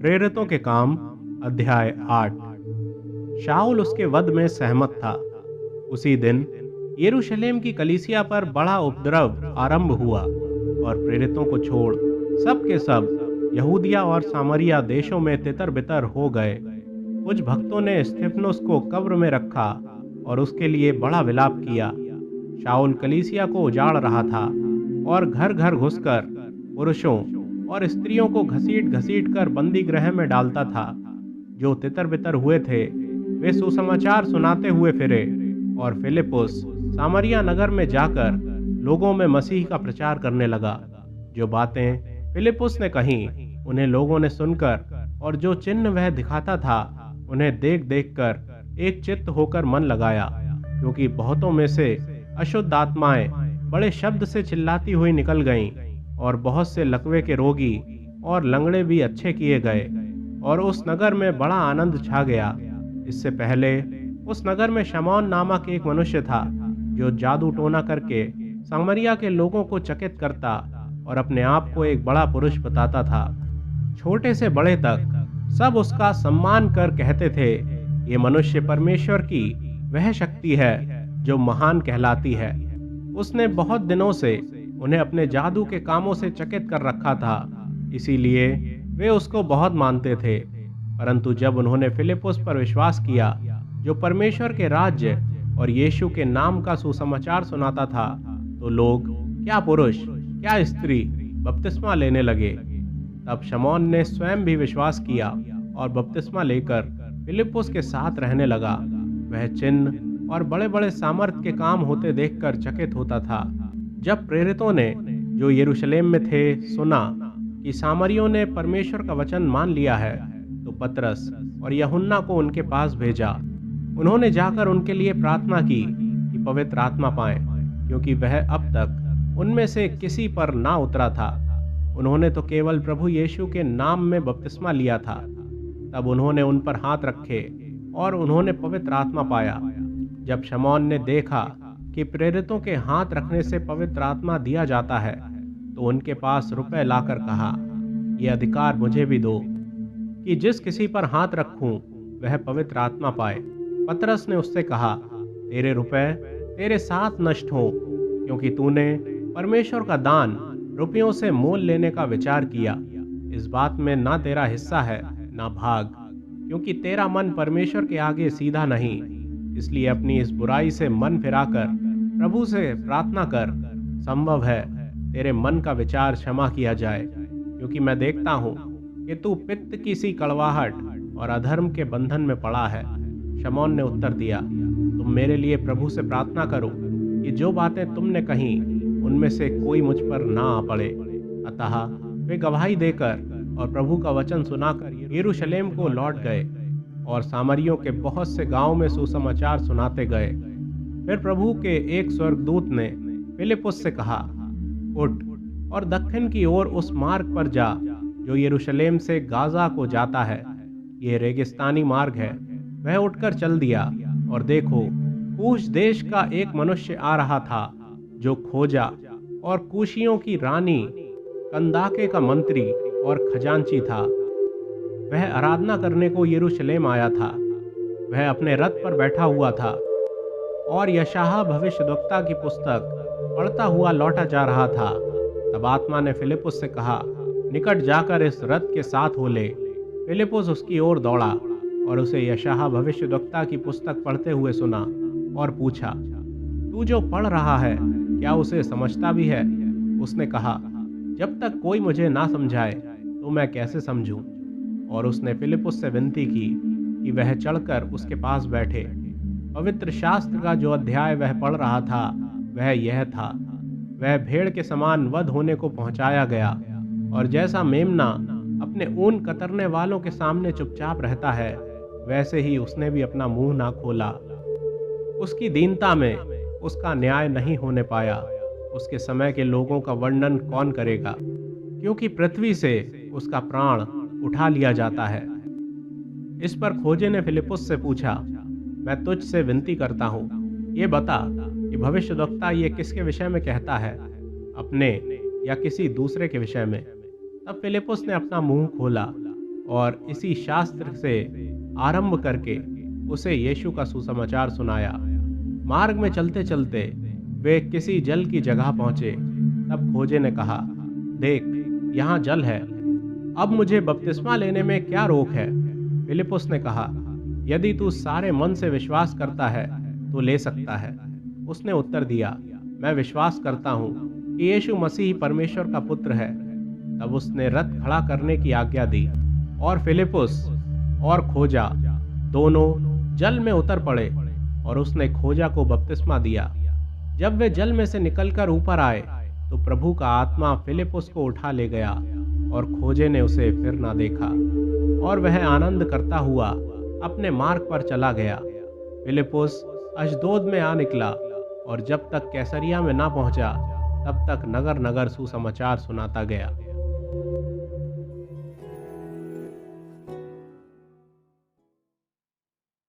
प्रेरितों के काम अध्याय 8। शाऊल उसके वध में सहमत था। उसी दिन यरूशलेम की कलीसिया पर बड़ा उपद्रव आरंभ हुआ और प्रेरितों को छोड़ सब के सब यहूदिया और सामरिया देशों में तितर-बितर हो गए। कुछ भक्तों ने स्तिफनुस को कब्र में रखा और उसके लिए बड़ा विलाप किया। शाऊल कलीसिया को उजाड़ रहा था और घर घर घुसकर पुरुषों और स्त्रियों को घसीट घसीट कर बंदी गृह में डालता था। जो तितर बितर हुए थे वे सुसमाचार सुनाते हुए फिरे और फिलिपुस सामरिया नगर में जाकर लोगों में मसीह का प्रचार करने लगा। जो बातें फिलिपुस ने कहीं उन्हें लोगों ने सुनकर और जो चिन्ह वह दिखाता था उन्हें देख देख कर एक चित्त होकर मन लगाया, क्योंकि बहुतों में से अशुद्ध आत्माएं बड़े शब्द से चिल्लाती हुई निकल गईं और बहुत से लकवे के रोगी और लंगड़े भी अच्छे किए गए और उस नगर में बड़ा आनंद छा गया। इससे पहले उस नगर में शमौन नामक एक मनुष्य था जो जादू टोना करके सामरिया के लोगों को चकित करता और अपने आप को एक बड़ा पुरुष बताता था। छोटे से बड़े तक सब उसका सम्मान कर कहते थे, ये मनुष्य परमेश्वर की वह शक्ति है जो महान कहलाती है। उसने बहुत दिनों से उन्हें अपने जादू के कामों से चकित कर रखा था, इसीलिए वे उसको बहुत मानते थे। परंतु जब उन्होंने फिलिपुस पर विश्वास किया, जो परमेश्वर के राज्य और यीशु के नाम का सुसमाचार सुनाता था, तो लोग क्या पुरुष क्या स्त्री बपतिस्मा लेने लगे। तब शमौन ने स्वयं भी विश्वास किया और बपतिस्मा लेकर फिलिपुस के साथ रहने लगा। वह चिन्ह और बड़े बड़े सामर्थ के काम होते देखकर चकित होता था। जब प्रेरितों ने जो यरूशलेम में थे सुना कि सामरियों ने परमेश्वर का वचन मान लिया है, तो पतरस और यूहन्ना को उनके पास भेजा। उन्होंने जाकर उनके लिए प्रार्थना की कि पवित्र आत्मा पाएं, क्योंकि वह अब तक उनमें से किसी पर ना उतरा था। उन्होंने तो केवल प्रभु यीशु के नाम में बपतिस्मा लिया था। तब उन्होंने उन पर हाथ रखे और उन्होंने पवित्र आत्मा पाया। जब शमौन ने देखा कि प्रेरितों के हाथ रखने से पवित्र आत्मा दिया जाता है, तो उनके पास रुपए लाकर कहा, यह अधिकार मुझे भी दो कि जिस किसी पर हाथ रखूं वह पवित्र आत्मा पाए। पतरस ने उससे कहा, तेरे रुपए तेरे साथ नष्ट हों, क्योंकि तूने परमेश्वर का दान रुपयों से मोल लेने का विचार किया। इस बात में ना तेरा हिस्सा है ना भाग, क्योंकि तेरा मन परमेश्वर के आगे सीधा नहीं। इसलिए अपनी इस बुराई से मन फिराकर प्रभु से प्रार्थना कर, संभव है तेरे मन का विचार क्षमा किया जाए, क्योंकि मैं देखता हूँ कि तू पित्त की सी कड़वाहट और अधर्म के बंधन में पड़ा है। शमौन ने उत्तर दिया, तुम मेरे लिए प्रभु से प्रार्थना करो कि जो बातें तुमने कहीं उनमें से कोई मुझ पर ना आ पड़े। अतः वे गवाही देकर और प्रभु का वचन सुनाकर यरूशलेम को लौट गए और सामरियों के बहुत से गांवों में सुसमाचार सुनाते गए। फिर प्रभु के एक स्वर्गदूत ने फिलिपुस से कहा, उठ और दक्षिण की ओर उस मार्ग पर जा जो यरूशलेम से गाजा को जाता है। ये रेगिस्तानी मार्ग है। वह उठकर चल दिया और देखो, कूश देश का एक मनुष्य आ रहा था जो खोजा और कूशियों की रानी कंदाके का मंत्री और खजांची था। वह आराधना करने को यरूशलेम आया था। वह अपने रथ पर बैठा हुआ था और यशायाह भविष्यद्वक्ता की पुस्तक पढ़ता हुआ लौटा जा रहा था। तब आत्मा ने फिलिपुस से कहा, निकट जाकर इस रथ के साथ हो ले। फिलिपुस उसकी ओर दौड़ा और उसे यशायाह भविष्यद्वक्ता की पुस्तक पढ़ते हुए सुना और पूछा, तू जो पढ़ रहा है क्या उसे समझता भी है? उसने कहा, जब तक कोई मुझे ना समझाए तो मैं कैसे समझूं? और उसने फिलिपुस से विनती की कि वह चढ़कर उसके पास बैठे। पवित्र शास्त्र का जो अध्याय वह पढ़ रहा था वह यह था, वह भेड़ के समान वध होने को पहुंचाया गया, और जैसा मेमना अपने ऊन कतरने वालों के सामने चुपचाप रहता है, वैसे ही उसने भी अपना मुंह ना खोला। उसकी दीनता में उसका न्याय नहीं होने पाया। उसके समय के लोगों का वर्णन कौन करेगा, क्योंकि पृथ्वी से उसका प्राण उठा लिया जाता है। इस पर खोजे ने फिलिपुस से पूछा, मैं तुझ से विनती करता हूँ, ये बता कि भविष्यद्वक्ता ये किसके विषय में कहता है, अपने या किसी दूसरे के विषय में? तब फिलिपुस ने अपना मुंह खोला और इसी शास्त्र से आरंभ करके उसे यीशु का सुसमाचार सुनाया। मार्ग में चलते चलते वे किसी जल की जगह पहुंचे। तब खोजे ने कहा, देख, यहाँ जल है, अब मुझे बपतिस्मा लेने में क्या रोक है? फिलिपुस ने कहा, यदि तू सारे मन से विश्वास करता है तो ले सकता है। उसने उत्तर दिया, मैं विश्वास करता हूँ कि यीशु मसीह परमेश्वर का पुत्र है। तब उसने रथ खड़ा करने की आज्ञा दी और फिलिपुस और खोजा दोनों जल में उतर पड़े और उसने खोजा को बपतिस्मा दिया। जब वे जल में से निकलकर ऊपर आए तो प्रभु का आत्मा फिलिपुस को उठा ले गया और खोजे ने उसे फिर ना देखा और वह आनंद करता हुआ अपने मार्ग पर चला गया। फिलिपुस अशदोद में आ निकला और जब तक कैसरिया में ना पहुंचा तब तक नगर नगर सुसमाचार सुनाता गया।